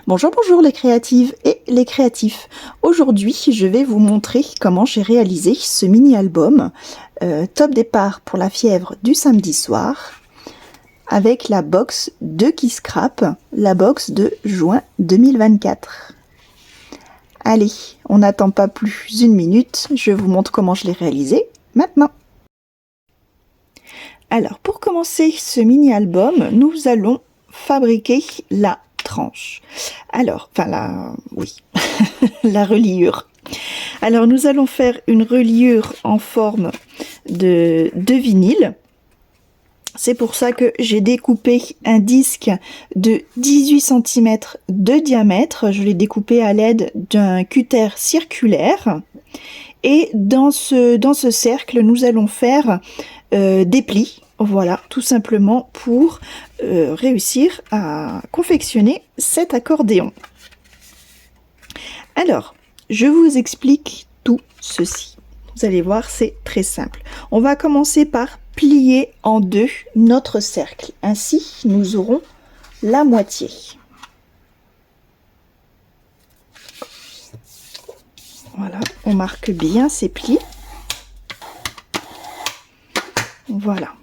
Bonjour, bonjour les créatives et les créatifs. Aujourd'hui, je vais vous montrer comment j'ai réalisé ce mini-album Top départ pour la fièvre du samedi soir avec la box de Qui Scrap, la box de juin 2024. Allez, on n'attend pas plus une minute, je vous montre comment je l'ai réalisé maintenant. Alors, pour commencer ce mini-album, nous allons fabriquer la tranche. Alors, la reliure. Alors, nous allons faire une reliure en forme de vinyle. C'est pour ça que j'ai découpé un disque de 18 cm de diamètre. Je l'ai découpé à l'aide d'un cutter circulaire. Et dans ce cercle, nous allons faire des plis. Voilà, tout simplement pour réussir à confectionner cet accordéon. Alors, je vous explique tout ceci. Vous allez voir, c'est très simple. On va commencer par plier en deux notre cercle. Ainsi, nous aurons la moitié. Voilà, on marque bien ces plis. Voilà.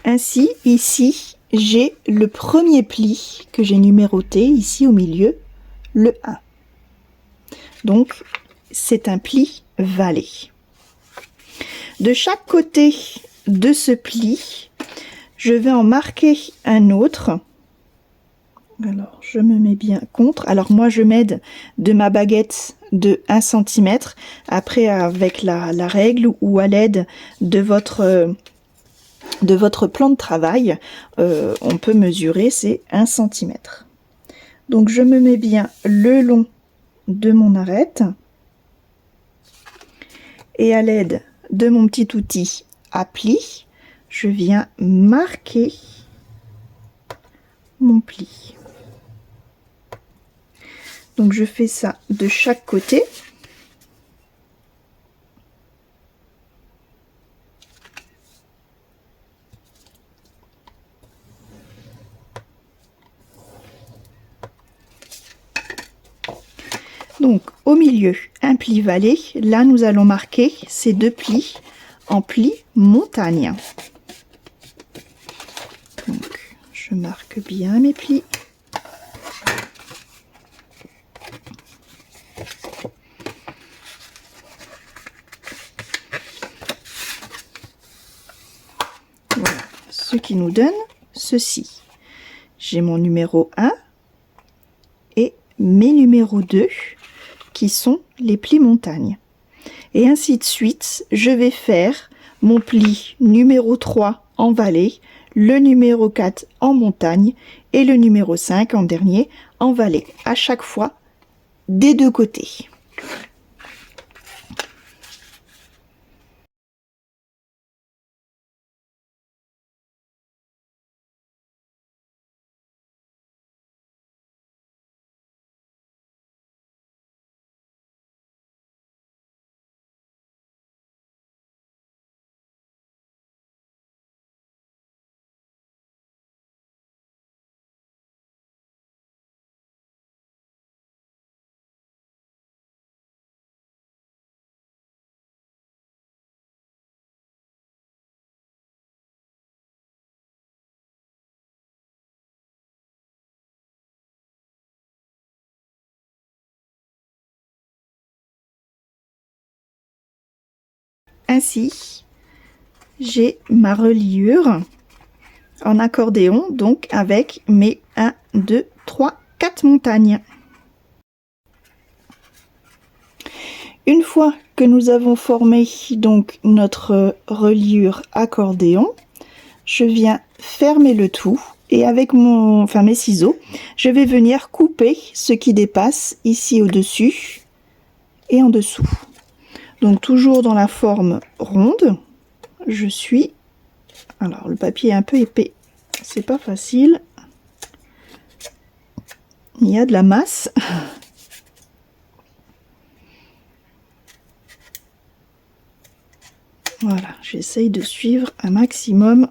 Ainsi, ici, j'ai le premier pli que j'ai numéroté, ici au milieu, le 1. Donc, c'est un pli valet. De chaque côté de ce pli, je vais en marquer un autre. Alors, je me mets bien contre. Alors, moi, je m'aide de ma baguette de 1 cm. Après, avec la règle ou à l'aide de votre plan de travail, on peut mesurer, c'est 1 cm. Donc, je me mets bien le long de mon arête. Et à l'aide de mon petit outil à pli, je viens marquer mon pli. Donc je fais ça de chaque côté. Donc au milieu, un pli valet. Là, nous allons marquer ces deux plis en pli montagne. Donc je marque bien mes plis. Voilà, ce qui nous donne ceci. J'ai mon numéro 1 et mes numéros 2 qui sont les plis montagne. Et ainsi de suite, je vais faire mon pli numéro 3 en valet, le numéro 4 en montagne et le numéro 5 en dernier en valet, à chaque fois des deux côtés. Ainsi, j'ai ma reliure en accordéon, donc avec mes 1, 2, 3, 4 montagnes. Une fois que nous avons formé donc notre reliure accordéon, je viens fermer le tout et avec mes ciseaux, je vais venir couper ce qui dépasse ici au-dessus et en dessous. Donc toujours dans la forme ronde, je suis... Alors le papier est un peu épais, c'est pas facile. Il y a de la masse. Voilà, j'essaye de suivre un maximum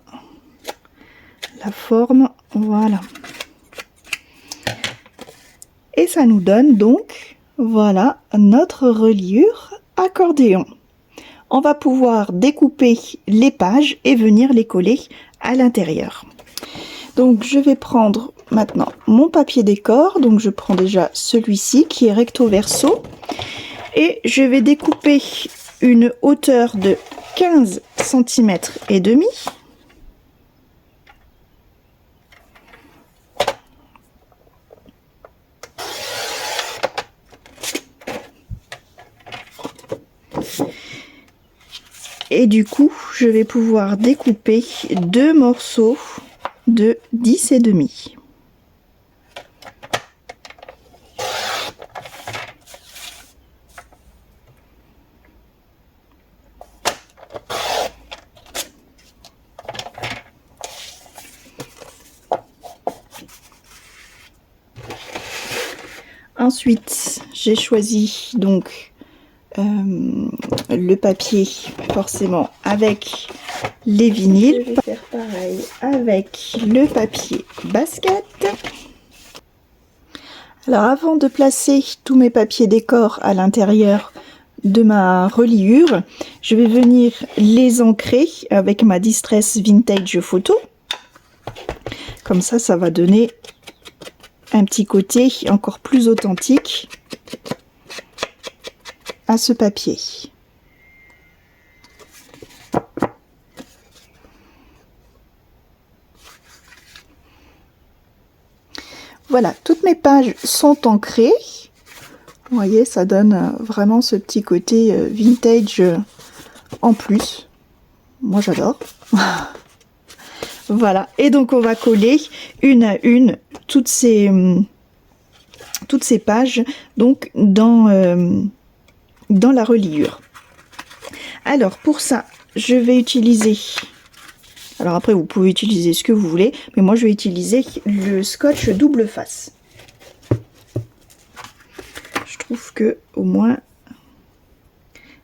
la forme. Voilà. Et ça nous donne donc, voilà, notre reliure accordéon. On va pouvoir découper les pages et venir les coller à l'intérieur. Donc je vais prendre maintenant mon papier décor. Donc je prends déjà celui-ci qui est recto verso. Et je vais découper une hauteur de 15 cm et demi. Et du coup, je vais pouvoir découper deux morceaux de 10 et demi. Ensuite, j'ai choisi donc le papier forcément avec les vinyles. Je vais faire pareil avec le papier basket. Alors avant de placer tous mes papiers décor à l'intérieur de ma reliure, je vais venir les ancrer avec ma Distress Vintage Photo. Comme ça va donner un petit côté encore plus authentique à ce papier. Voilà, toutes mes pages sont ancrées. Vous voyez, ça donne vraiment ce petit côté vintage en plus. Moi, j'adore. Voilà, et donc on va coller une à une toutes ces pages donc dans la reliure. Alors pour ça, je vais utiliser, alors après vous pouvez utiliser ce que vous voulez, mais moi je vais utiliser le scotch double face. Je trouve que au moins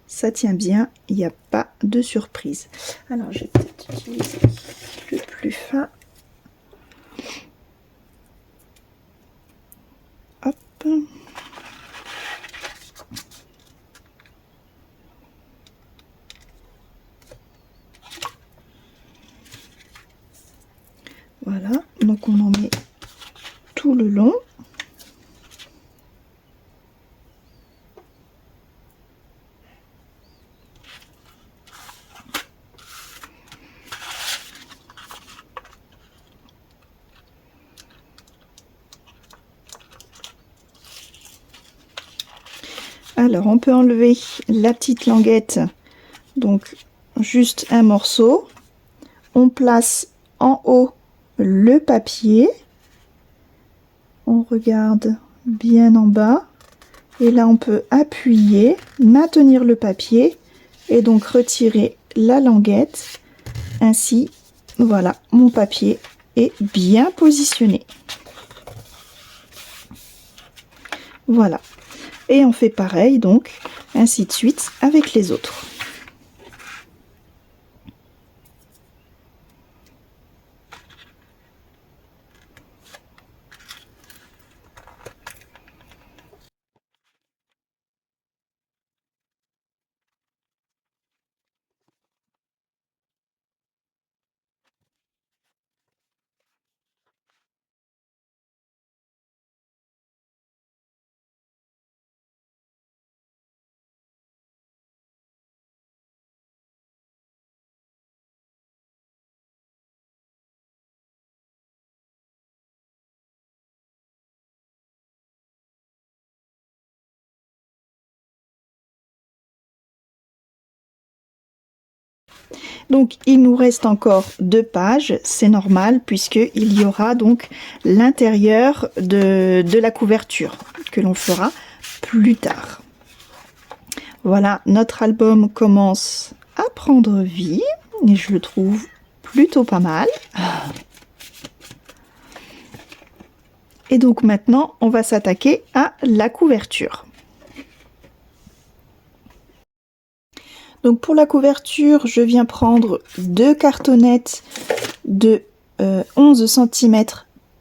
ça tient bien, il n'y a pas de surprise. Alors je vais peut-être utiliser le plus fin. Hop. Voilà, donc on en met tout le long. Alors on peut enlever la petite languette, donc juste un morceau. On place en haut le papier. On regarde bien en bas. Et là on peut appuyer, maintenir le papier et donc retirer la languette. Ainsi, voilà, mon papier est bien positionné. Voilà. Et on fait pareil, donc, ainsi de suite avec les autres. Donc il nous reste encore deux pages, c'est normal puisqu'il y aura donc l'intérieur de la couverture que l'on fera plus tard. Voilà, notre album commence à prendre vie et je le trouve plutôt pas mal. Et donc maintenant on va s'attaquer à la couverture. Donc pour la couverture, je viens prendre deux cartonnettes de 11 cm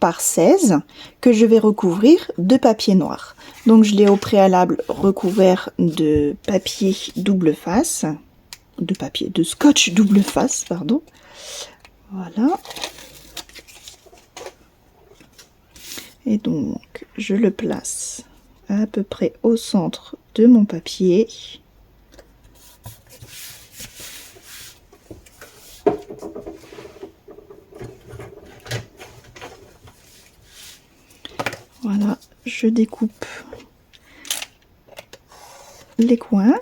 par 16 que je vais recouvrir de papier noir. Donc je l'ai au préalable recouvert de papier double face, de scotch double face, pardon. Voilà. Et donc je le place à peu près au centre de mon papier. Voilà, je découpe les coins.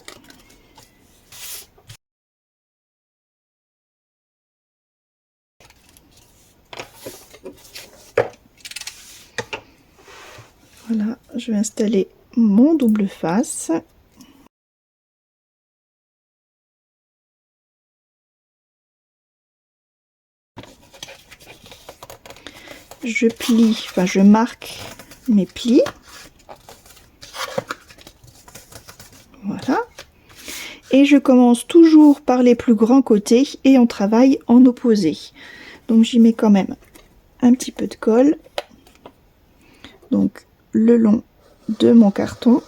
Voilà, je vais installer mon double face. Je plie, enfin je marque mes plis. Voilà. Et je commence toujours par les plus grands côtés et on travaille en opposé. Donc j'y mets quand même un petit peu de colle. Donc le long de mon carton.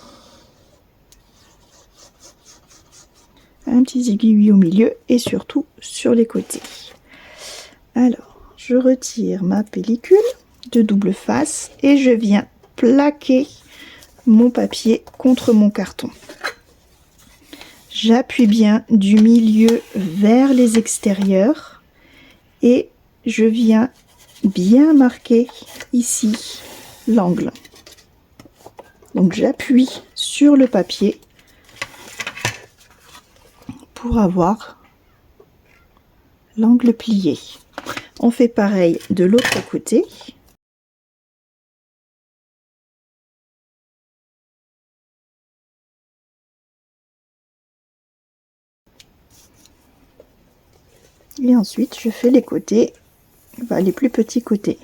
Un petit aiguille au milieu et surtout sur les côtés. Alors, je retire ma pellicule de double face et je viens plaquer mon papier contre mon carton. J'appuie bien du milieu vers les extérieurs et je viens bien marquer ici l'angle. Donc j'appuie sur le papier pour avoir l'angle plié. On fait pareil de l'autre côté. Et ensuite, je fais les côtés, enfin, les plus petits côtés.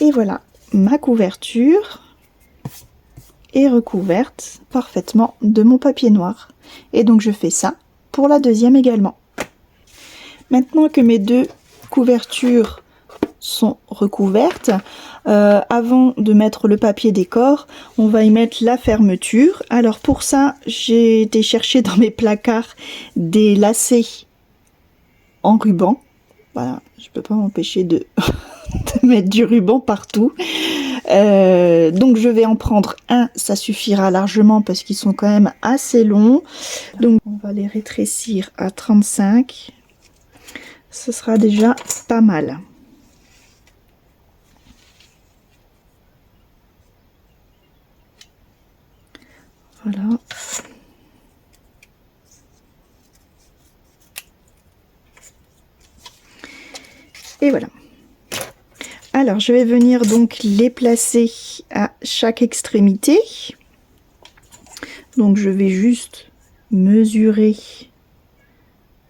Et voilà, ma couverture est recouverte parfaitement de mon papier noir. Et donc je fais ça pour la deuxième également. Maintenant que mes deux couvertures sont recouvertes, avant de mettre le papier décor, on va y mettre la fermeture. Alors pour ça, j'ai été chercher dans mes placards des lacets en ruban. Voilà, je peux pas m'empêcher de mettre du ruban partout. Donc je vais en prendre un, ça suffira largement parce qu'ils sont quand même assez longs. Donc on va les rétrécir à 35. Ce sera déjà pas mal. Voilà. Et voilà. Alors, je vais venir donc les placer à chaque extrémité. Donc, je vais juste mesurer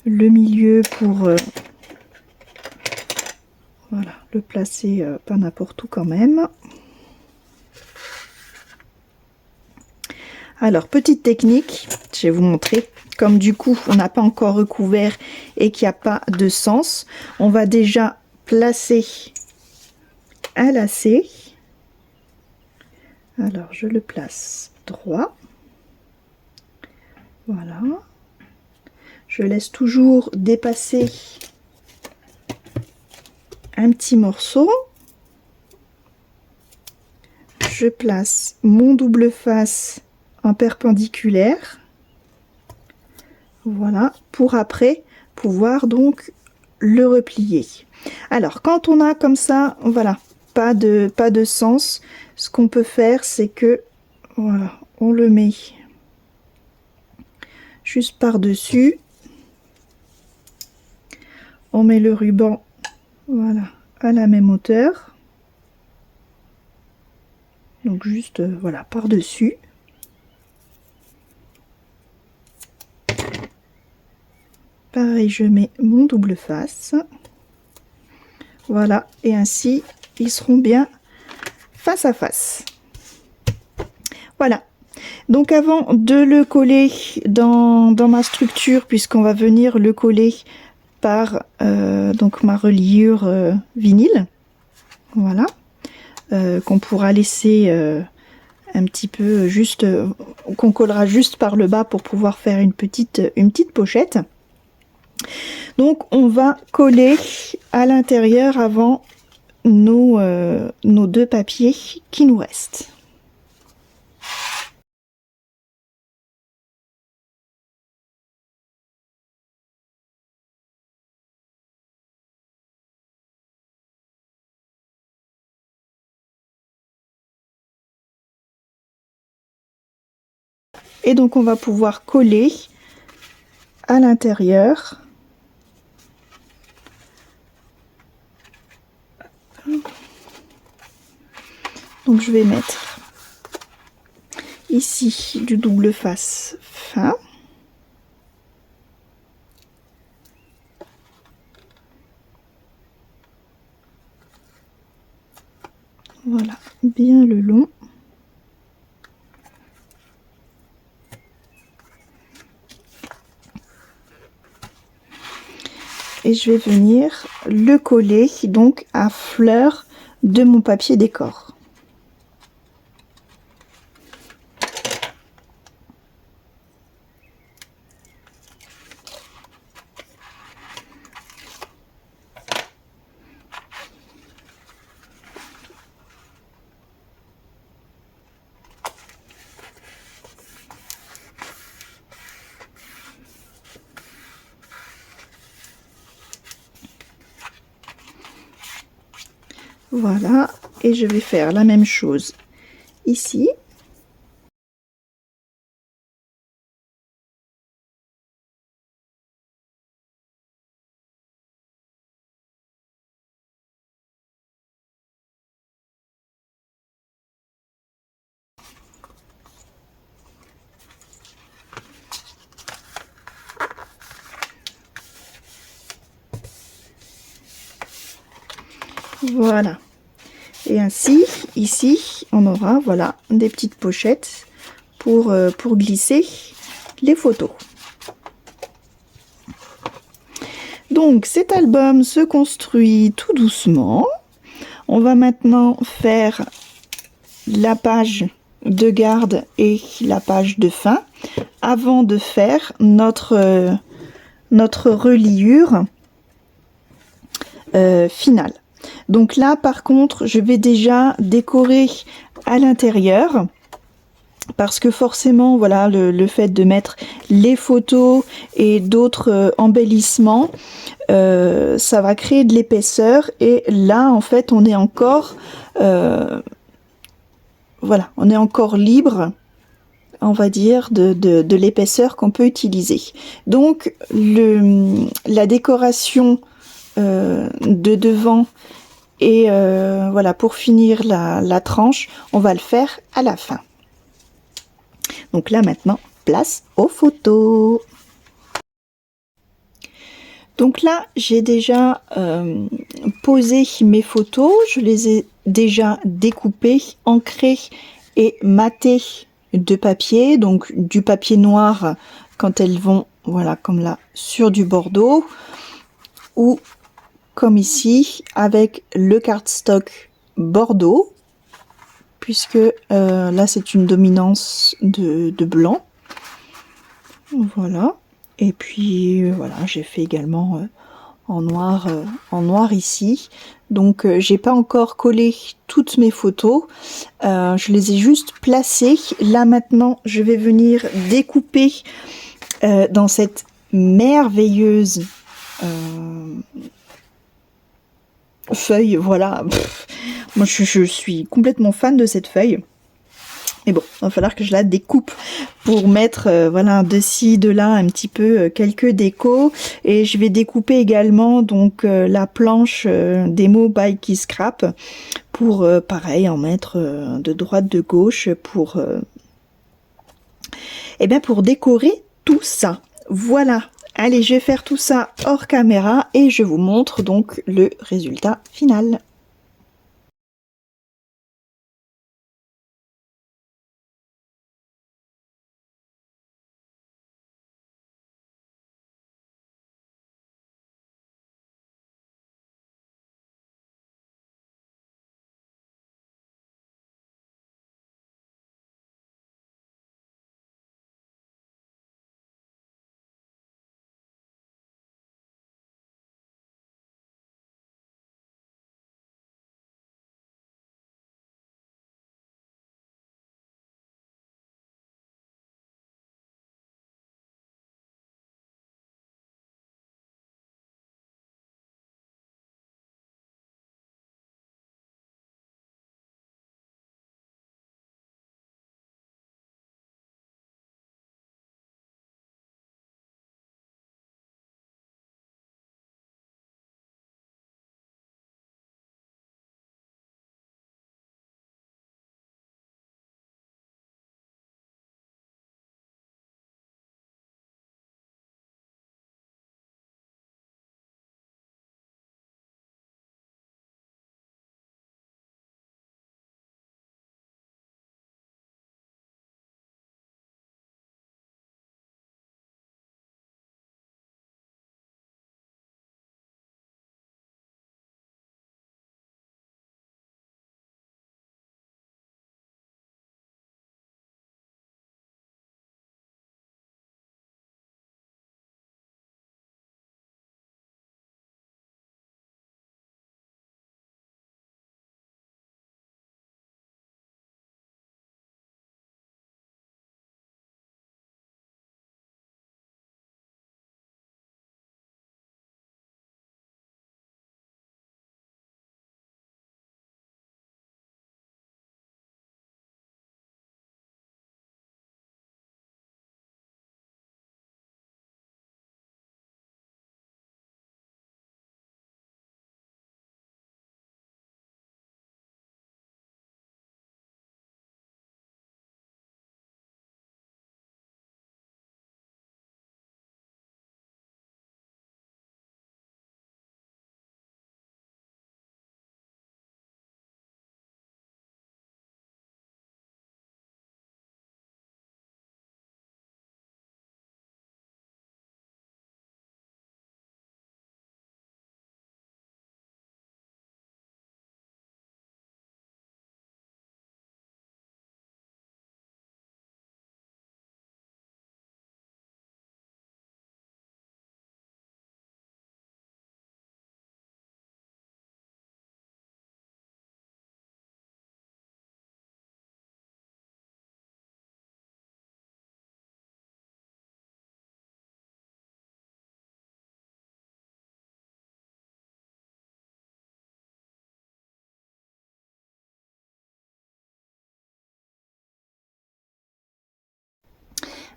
le milieu pour voilà, le placer pas n'importe où quand même. Alors, petite technique, je vais vous montrer. Comme du coup, on n'a pas encore recouvert et qu'il n'y a pas de sens, on va déjà placer un lacet. Alors, je le place droit. Voilà. Je laisse toujours dépasser un petit morceau. Je place mon double face en perpendiculaire. Voilà, pour après pouvoir donc le replier. Alors, quand on a comme ça, voilà, pas de sens, ce qu'on peut faire, c'est que, voilà, on le met juste par-dessus. On met le ruban, voilà, à la même hauteur. Donc juste, voilà, par-dessus. Pareil, je mets mon double face. Voilà, et ainsi, ils seront bien face à face. Voilà. Donc avant de le coller dans ma structure, puisqu'on va venir le coller par donc ma reliure vinyle, voilà, qu'on pourra laisser un petit peu juste, qu'on collera juste par le bas pour pouvoir faire une petite pochette. Donc on va coller à l'intérieur avant nos deux papiers qui nous restent. Et donc on va pouvoir coller à l'intérieur. Donc je vais mettre ici du double face fin. Voilà, bien le long. Et je vais venir le coller donc à fleur de mon papier décor. Voilà, et je vais faire la même chose ici. Voilà. Et ainsi, ici, on aura, voilà, des petites pochettes pour glisser les photos. Donc, cet album se construit tout doucement. On va maintenant faire la page de garde et la page de fin avant de faire notre reliure finale. Donc là, par contre, je vais déjà décorer à l'intérieur parce que forcément, voilà, le fait de mettre les photos et d'autres embellissements, ça va créer de l'épaisseur. Et là, en fait, on est encore, voilà, on est encore libre, on va dire, de l'épaisseur qu'on peut utiliser. Donc, la décoration de devant et voilà, pour finir la tranche, on va le faire à la fin. Donc là maintenant, place aux photos. Donc là, j'ai déjà posé mes photos, je les ai déjà découpées, ancrées et matées de papier, donc du papier noir quand elles vont, voilà, comme là, sur du bordeaux, ou comme ici, avec le cardstock bordeaux, puisque là c'est une dominance de blanc. Voilà. Et puis voilà, j'ai fait également en noir ici. Donc j'ai pas encore collé toutes mes photos, je les ai juste placées. Là maintenant, je vais venir découper dans cette merveilleuse feuille, voilà. Moi je suis complètement fan de cette feuille. Mais bon, il va falloir que je la découpe pour mettre voilà, de ci, de là, un petit peu quelques décos. Et je vais découper également donc la planche des mots by Key Scrap pour pareil en mettre de droite, de gauche pour eh bien pour décorer tout ça. Voilà. Allez, je vais faire tout ça hors caméra et je vous montre donc le résultat final.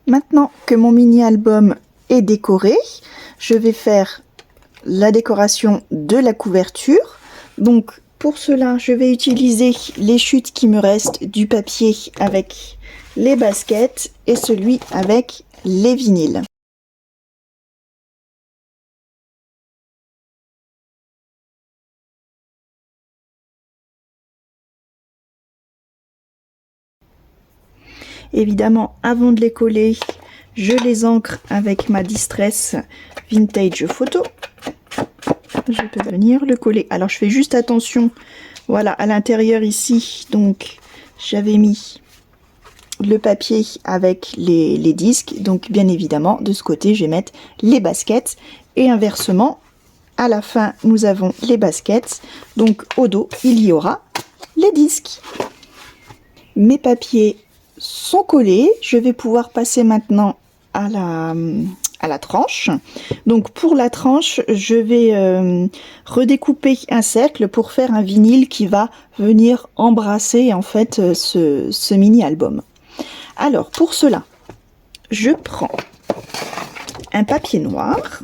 Maintenant que mon mini-album est décoré, je vais faire la décoration de la couverture. Donc pour cela, je vais utiliser les chutes qui me restent du papier avec les baskets et celui avec les vinyles. Évidemment, avant de les coller, je les ancre avec ma Distress Vintage Photo. Je peux venir le coller. Alors, je fais juste attention, voilà, à l'intérieur ici. Donc, j'avais mis le papier avec les disques. Donc, bien évidemment, de ce côté, je vais mettre les baskets. Et inversement, à la fin, nous avons les baskets. Donc, au dos, il y aura les disques. Mes papiers sont collés. Je vais pouvoir passer maintenant à la tranche. Donc pour la tranche, je vais redécouper un cercle pour faire un vinyle qui va venir embrasser en fait ce mini album. Alors pour cela, je prends un papier noir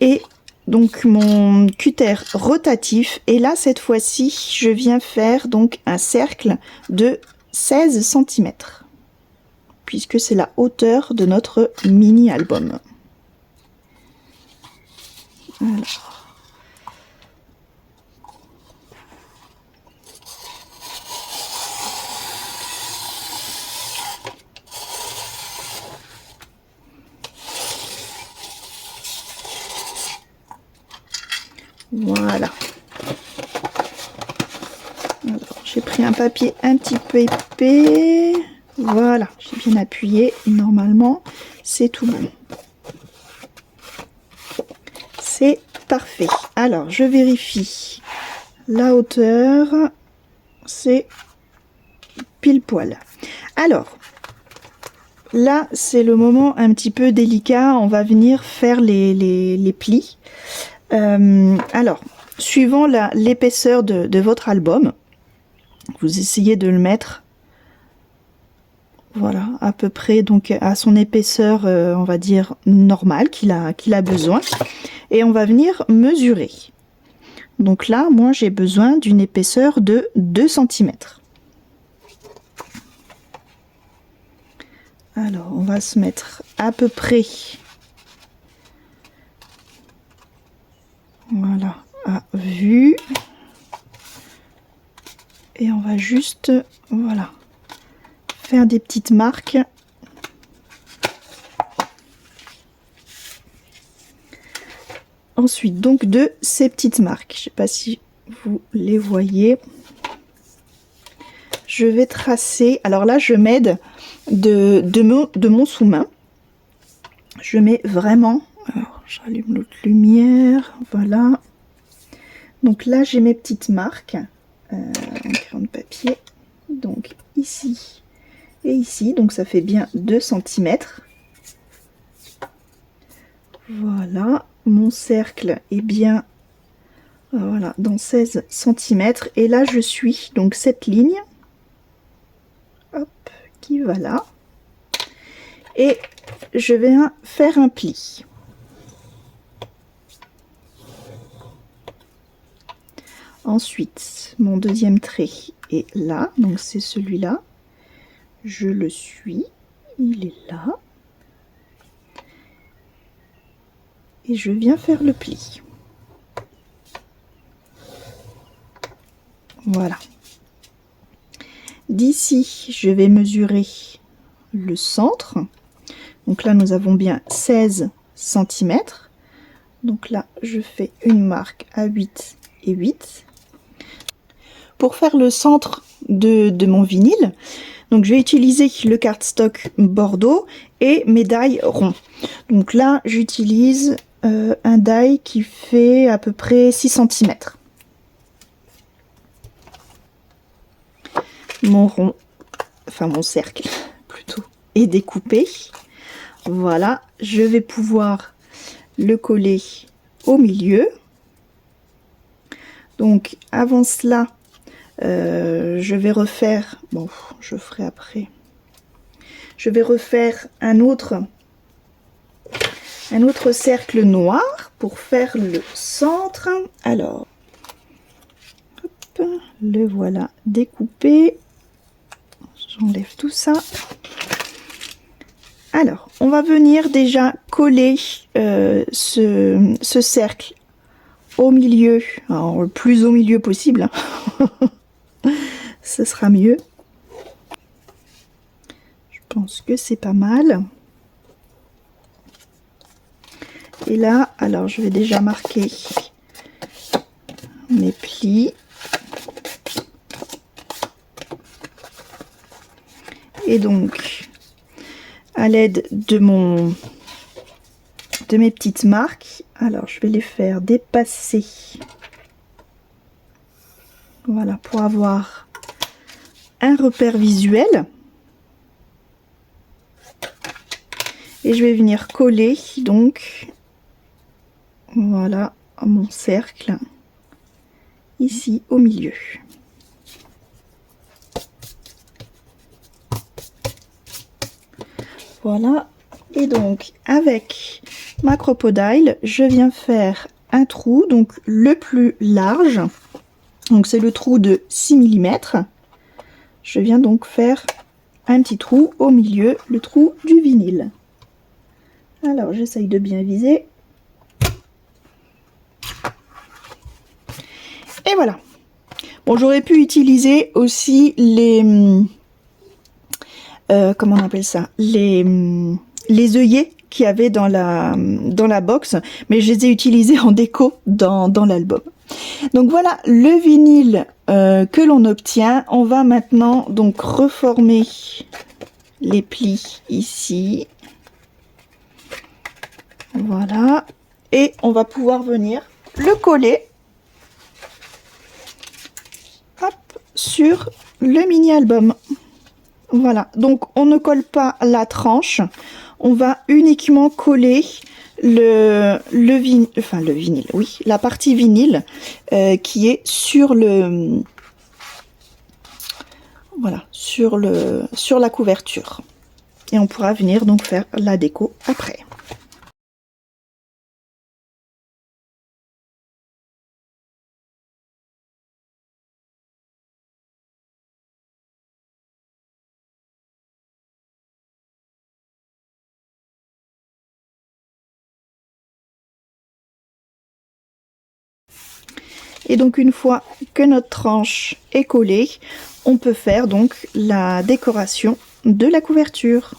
et donc mon cutter rotatif, et là cette fois-ci je viens faire donc un cercle de 16 cm puisque c'est la hauteur de notre mini album. Alors. Voilà. Alors, j'ai pris un papier un petit peu épais. Voilà, j'ai bien appuyé. Normalement, c'est tout bon. C'est parfait. Alors, je vérifie la hauteur. C'est pile poil. Alors, là, c'est le moment un petit peu délicat. On va venir faire les plis. Alors, suivant l'épaisseur de votre album, vous essayez de le mettre, voilà, à peu près donc à son épaisseur, on va dire normale qu'il a besoin, et on va venir mesurer. Donc là, moi, j'ai besoin d'une épaisseur de 2 cm. Alors, on va se mettre à peu près, voilà, à vue. Et on va juste, voilà, faire des petites marques. Ensuite, donc de ces petites marques, je ne sais pas si vous les voyez. Je vais tracer, alors là je m'aide de mon sous-main. Je mets vraiment, alors j'allume l'autre lumière, voilà. Donc là j'ai mes petites marques. En crayon de papier, donc ici et ici, donc ça fait bien 2 cm. Voilà, mon cercle est bien, voilà, dans 16 cm, et là je suis donc cette ligne, hop, qui va là, et je vais faire un pli. Ensuite, mon deuxième trait est là, donc c'est celui-là. Je le suis, il est là. Et je viens faire le pli. Voilà. D'ici, je vais mesurer le centre. Donc là, nous avons bien 16 cm. Donc là, je fais une marque à 8 et 8. Pour faire le centre de mon vinyle, donc je vais utiliser le cardstock Bordeaux et mes die ronds. Donc là, j'utilise un die qui fait à peu près 6 cm. Mon rond, enfin mon cercle plutôt, est découpé. Voilà, je vais pouvoir le coller au milieu. Donc avant cela, je vais refaire, bon, je ferai après. je vais refaire un autre cercle noir pour faire le centre. Alors, hop, le voilà découpé. J'enlève tout ça. Alors, on va venir déjà coller ce cercle au milieu, alors le plus au milieu possible, hein. Ce sera mieux. Je pense que c'est pas mal. Et là, alors je vais déjà marquer mes plis. Et donc, à l'aide de mes petites marques, alors je vais les faire dépasser. Voilà, pour avoir un repère visuel. Et je vais venir coller, donc, voilà, mon cercle, ici au milieu. Voilà, et donc avec ma crocodile, je viens faire un trou, donc le plus large, donc c'est le trou de 6 mm. Je viens donc faire un petit trou au milieu, le trou du vinyle. Alors j'essaye de bien viser. Et voilà. Bon, j'aurais pu utiliser aussi les... comment on appelle ça, les œillets qu'il y avait dans la box, mais je les ai utilisés en déco dans l'album. Donc voilà le vinyle que l'on obtient. On va maintenant donc reformer les plis ici. Voilà. Et on va pouvoir venir le coller, hop, sur le mini album. Voilà, donc on ne colle pas la tranche, on va uniquement coller le vinyle, oui, la partie vinyle qui est sur le, voilà, sur la couverture. Et on pourra venir donc faire la déco après. Et donc une fois que notre tranche est collée, on peut faire donc la décoration de la couverture.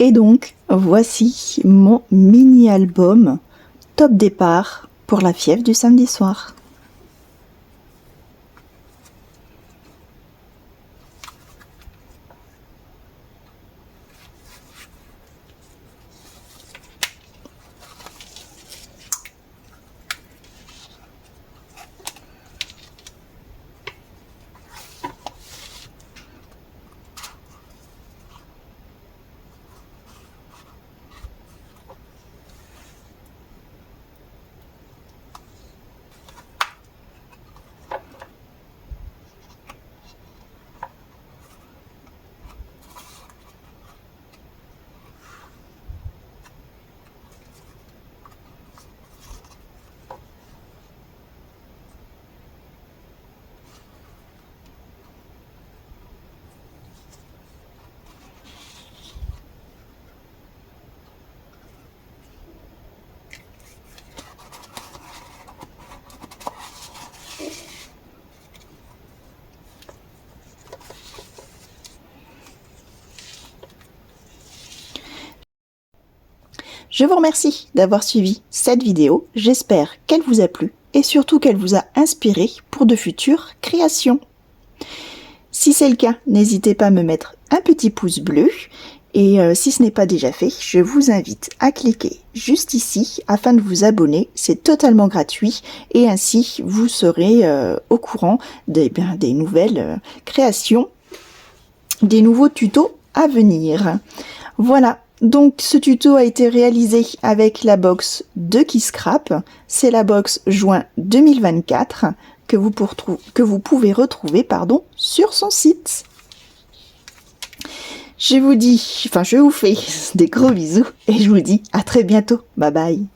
Et donc, voici mon mini-album top départ pour la fièvre du samedi soir. Je vous remercie d'avoir suivi cette vidéo. J'espère qu'elle vous a plu et surtout qu'elle vous a inspiré pour de futures créations. Si c'est le cas, n'hésitez pas à me mettre un petit pouce bleu. Et si ce n'est pas déjà fait, je vous invite à cliquer juste ici afin de vous abonner. C'est totalement gratuit et ainsi vous serez au courant des nouvelles créations, des nouveaux tutos à venir. Voilà, donc ce tuto a été réalisé avec la box de Keyscrap. C'est la box juin 2024 que vous pouvez retrouver sur son site. Je vous fais des gros bisous et je vous dis à très bientôt. Bye bye.